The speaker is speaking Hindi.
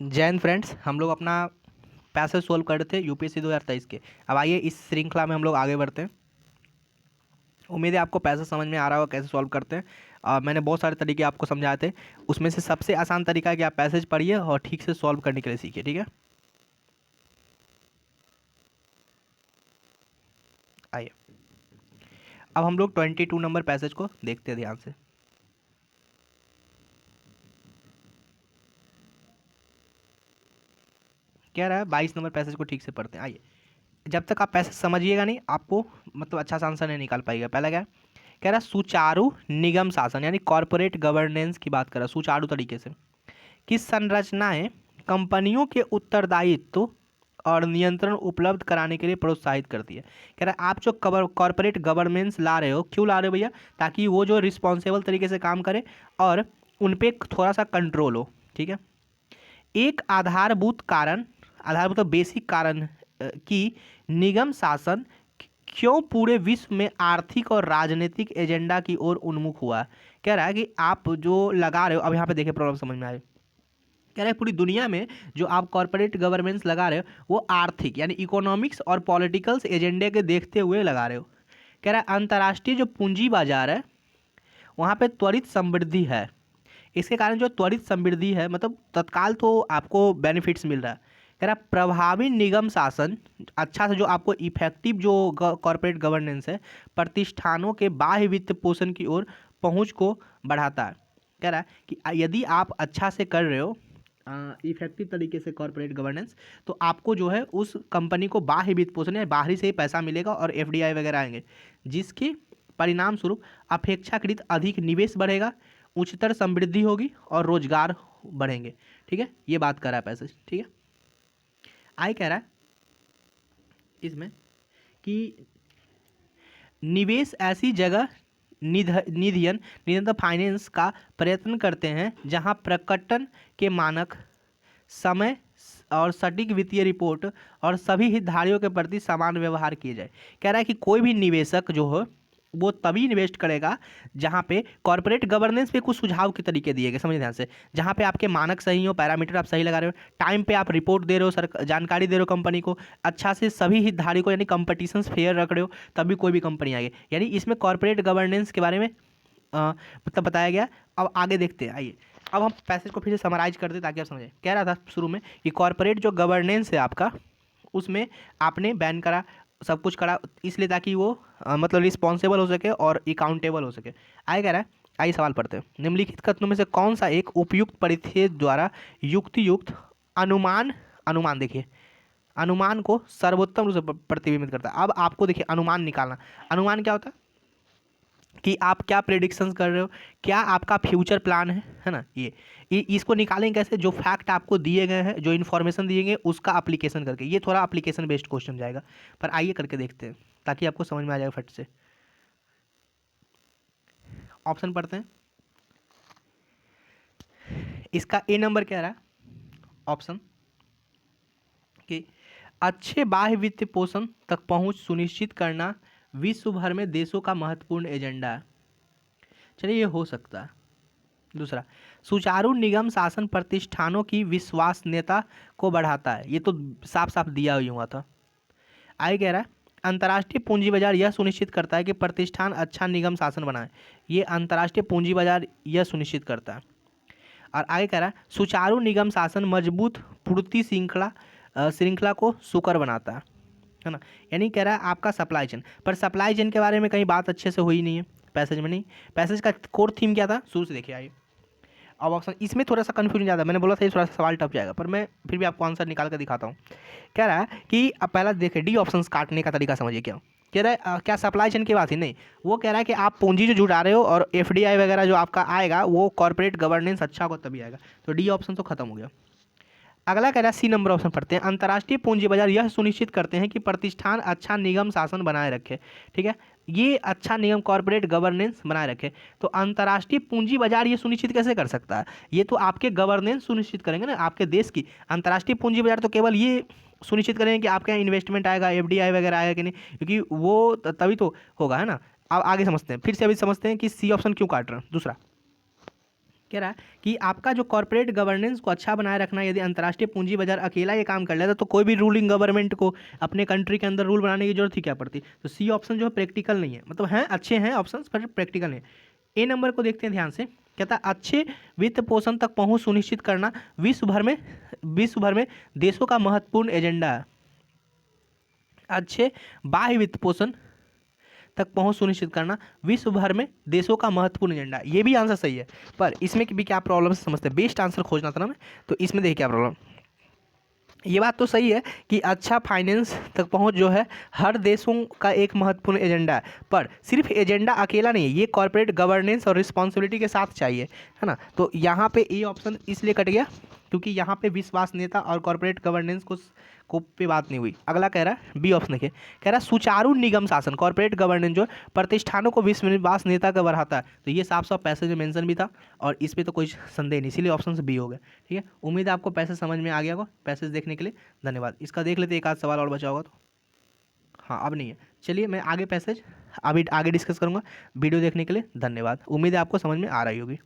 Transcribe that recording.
जैन फ्रेंड्स, हम लोग अपना पैसेज सोल्व कर रहे थे यूपीएससी 2023 के। अब आइए इस श्रृंखला में हम लोग आगे बढ़ते हैं। उम्मीद है आपको पैसेज समझ में आ रहा होगा कैसे सॉल्व करते हैं। मैंने बहुत सारे तरीके आपको समझाए थे, उसमें से सबसे आसान तरीका है कि आप पैसेज पढ़िए और ठीक से सॉल्व करने के लिए सीखिए। ठीक है, आइए अब हम लोग 22 नंबर पैसेज को देखते हैं ध्यान से। क्या रहा है, 22 नंबर पैसेज को ठीक से पढ़ते हैं। आइए, जब तक आप पैसेज समझिएगा नहीं आपको मतलब अच्छा सा आंसर नहीं निकाल पाएगा। पहला क्या है, कह रहा है सुचारू निगम शासन यानी कॉरपोरेट गवर्नेंस की बात कर रहा है, सुचारू तरीके से कि संरचनाएं कंपनियों के उत्तरदायित्व और नियंत्रण उपलब्ध कराने के लिए प्रोत्साहित करती है। कह रहा है आप जो कॉरपोरेट गवर्नेंस ला रहे हो, क्यों ला रहे हो भैया, ताकि वो जो रिस्पॉन्सिबल तरीके से काम करे और उन पे थोड़ा सा कंट्रोल हो। ठीक है, एक आधारभूत बेसिक कारण कि निगम शासन क्यों पूरे विश्व में आर्थिक और राजनीतिक एजेंडा की ओर उन्मुख हुआ है। कह रहा है कि आप जो लगा रहे हो, अब यहाँ पे देखिए प्रॉब्लम समझ में आए। कह रहे हैं पूरी दुनिया में जो आप कॉरपोरेट गवर्नेंस लगा रहे हो वो आर्थिक यानी इकोनॉमिक्स और पॉलिटिकल्स एजेंडे के देखते हुए लगा रहे हो। कह रहा है अंतर्राष्ट्रीय जो पूंजी बाजार है वहाँ पे त्वरित समृद्धि है। इसके कारण जो त्वरित समृद्धि है मतलब तत्काल तो आपको बेनिफिट्स मिल रहा है। कह रहा प्रभावी निगम शासन अच्छा से जो आपको इफेक्टिव जो कॉरपोरेट गवर्नेंस है प्रतिष्ठानों के बाह्य वित्त पोषण की ओर पहुंच को बढ़ाता है। कह रहा है कि यदि आप अच्छा से कर रहे हो इफेक्टिव तरीके से कॉरपोरेट गवर्नेंस, तो आपको जो है उस कंपनी को बाह्य वित्त पोषण या बाहरी से ही पैसा मिलेगा और एफडीआई वगैरह आएंगे, जिसके परिणाम स्वरूप अपेक्षाकृत अधिक निवेश बढ़ेगा, उच्चतर समृद्धि होगी और रोजगार बढ़ेंगे। ठीक है, ये बात कर रहा है पैसेज। ठीक है, आई कह रहा है इसमें कि निवेश ऐसी जगह निधियन फाइनेंस का प्रयत्न करते हैं जहां प्रकटन के मानक, समय और सटीक वित्तीय रिपोर्ट और सभी हितधारकों के प्रति समान व्यवहार किए जाए। कह रहा है कि कोई भी निवेशक जो हो वो तभी इन्वेस्ट करेगा जहाँ पे कॉर्पोरेट गवर्नेंस पे कुछ सुझाव के तरीके दिए गए, समझिए ध्यान से, जहाँ पे आपके मानक सही हो, पैरामीटर आप सही लगा रहे हो, टाइम पे आप रिपोर्ट दे रहे हो, सर जानकारी दे रहे हो कंपनी को, अच्छा से सभी हितधारकों यानी कंपटीशन फेयर रख रहे हो, तभी कोई भी कंपनी आएगी। यानी इसमें कॉर्पोरेट गवर्नेंस के बारे में मतलब बताया गया। अब आगे देखते हैं, आइए अब हम पैसेज को फिर से समराइज कर दें ताकि आप समझें। कह रहा था शुरू में कि कॉर्पोरेट जो गवर्नेंस है आपका उसमें आपने बैन करा, सब कुछ करा इसलिए ताकि वो मतलब रिस्पॉन्सिबल हो सके और अकाउंटेबल हो सके। आगे कह रहा है, आइए सवाल पढ़ते हैं। निम्नलिखित कथनों में से कौन सा एक उपयुक्त परिच्छेद द्वारा युक्त अनुमान अनुमान देखिए अनुमान को सर्वोत्तम रूप से प्रतिबिंबित करता है। अब आपको देखिए अनुमान निकालना, अनुमान क्या होता है कि आप क्या प्रेडिक्शंस कर रहे हो, क्या आपका फ्यूचर प्लान है ना। ये इसको निकालेंगे कैसे, जो फैक्ट आपको दिए गए हैं, जो इन्फॉर्मेशन दिए गए उसका अप्लीकेशन करके। ये थोड़ा अप्लीकेशन बेस्ड क्वेश्चन जाएगा, पर आइए करके देखते हैं ताकि आपको समझ में आ जाएगा फट से। ऑप्शन पढ़ते हैं, इसका ए नंबर क्या रहा है ऑप्शन कि अच्छे बाह्य वित्त पोषण तक पहुंच सुनिश्चित करना विश्व भर में देशों का महत्वपूर्ण एजेंडा है। चलिए ये हो सकता है। दूसरा, सुचारू निगम शासन प्रतिष्ठानों की विश्वसनीयता को बढ़ाता है। ये तो साफ साफ दिया ही हुआ था। आगे कह रहा है अंतर्राष्ट्रीय पूंजी बाजार यह सुनिश्चित करता है कि प्रतिष्ठान अच्छा निगम शासन बनाए। ये अंतर्राष्ट्रीय पूंजी बाजार यह सुनिश्चित करता है। और आगे कह रहा है सुचारू निगम शासन मजबूत पूर्ति श्रृंखला को सुकर बनाता है ना। यानी कह रहा है आपका सप्लाई चेन, पर सप्लाई चेन के बारे में कहीं बात अच्छे से हुई नहीं है पैसेज में। नहीं, पैसेज का कोर थीम क्या था शुरू से देखिए। आइए अब ऑप्शन इसमें थोड़ा सा कन्फ्यूजन ज़्यादा, मैंने बोला था ये थोड़ा सा सवाल टफ जाएगा, पर मैं फिर भी आपको आंसर निकाल कर दिखाता हूँ। कह रहा है कि अब पहला देखिए डी ऑप्शन काटने का तरीका समझिए। क्या कह रहा है क्या सप्लाई चेन की बात ही नहीं, वो कह रहा है कि आप पूंजी जो जुटा रहे हो और एफडीआई वगैरह जो आपका आएगा वो कॉर्पोरेट गवर्नेंस अच्छा हो तभी आएगा। तो डी ऑप्शन तो खत्म हो गया। अगला कह रहा है सी नंबर ऑप्शन पढ़ते हैं, अंतर्राष्ट्रीय पूंजी बाजार यह सुनिश्चित करते हैं कि प्रतिष्ठान अच्छा निगम शासन बनाए रखे। ठीक है, ये अच्छा निगम कॉर्पोरेट गवर्नेंस बनाए रखे। तो अंतर्राष्ट्रीय पूंजी बाजार ये सुनिश्चित कैसे कर सकता है, ये तो आपके गवर्नेंस सुनिश्चित करेंगे ना आपके देश की। अंतर्राष्ट्रीय पूंजी बाजार तो केवल ये सुनिश्चित करेंगे कि आपके यहाँ इन्वेस्टमेंट आएगा, एफडीआई वगैरह आएगा कि नहीं, क्योंकि वो तभी तो होगा, है ना। अब आगे समझते हैं, फिर से अभी समझते हैं कि सी ऑप्शन क्यों काट रहे हैं। दूसरा कह रहा है कि आपका जो कॉर्पोरेट गवर्नेंस को अच्छा बनाए रखना, यदि अंतर्राष्ट्रीय पूंजी बाजार अकेला ये काम कर लेता तो कोई भी रूलिंग गवर्नमेंट को अपने कंट्री के अंदर रूल बनाने की जरूरत ही क्या पड़ती। तो सी ऑप्शन जो है प्रैक्टिकल नहीं है, मतलब हैं अच्छे हैं ऑप्शंस पर प्रैक्टिकल नहीं है। ए नंबर को देखते हैं ध्यान से, कहता है अच्छे वित्त पोषण तक पहुंच सुनिश्चित करना विश्व भर में देशों का महत्वपूर्ण एजेंडा है। अच्छे बाह्य वित्त पोषण तक पहुंच सुनिश्चित करना विश्व भर में देशों का महत्वपूर्ण एजेंडा, ये भी आंसर सही है। पर इसमें भी क्या प्रॉब्लम है समझते हैं, बेस्ट आंसर खोजना था ना मैं, तो इसमें देखिए क्या प्रॉब्लम। ये बात तो सही है कि अच्छा फाइनेंस तक पहुंच जो है हर देशों का एक महत्वपूर्ण एजेंडा है, पर सिर्फ एजेंडा अकेला नहीं है, ये कॉर्पोरेट गवर्नेंस और रिस्पॉन्सिबिलिटी के साथ चाहिए, है ना। तो यहाँ पे ए ऑप्शन इसलिए कट गया क्योंकि यहाँ पे विश्वसनीयता और कॉर्पोरेट गवर्नेंस को पे बात नहीं हुई। अगला कह रहा है बी ऑप्शन देखिए, कह रहा है सुचारू निगम शासन कॉर्पोरेट गवर्नेंस जो प्रतिष्ठानों को विश्वसनीयता का बढ़ाता है। तो ये साफ साफ पैसेज में मेंशन भी था और इस पर तो कोई संदेह नहीं, इसीलिए ऑप्शन से बी हो गया। ठीक है, उम्मीद है आपको पैसेज समझ में आ गया होगा। पैसेज देखने के लिए धन्यवाद। इसका देख लेते एक आध सवाल और बचा होगा तो, हाँ अब नहीं है। चलिए मैं आगे पैसेज अभी आगे डिस्कस करूँगा। वीडियो देखने के लिए धन्यवाद। उम्मीद है आपको समझ में आ रही होगी।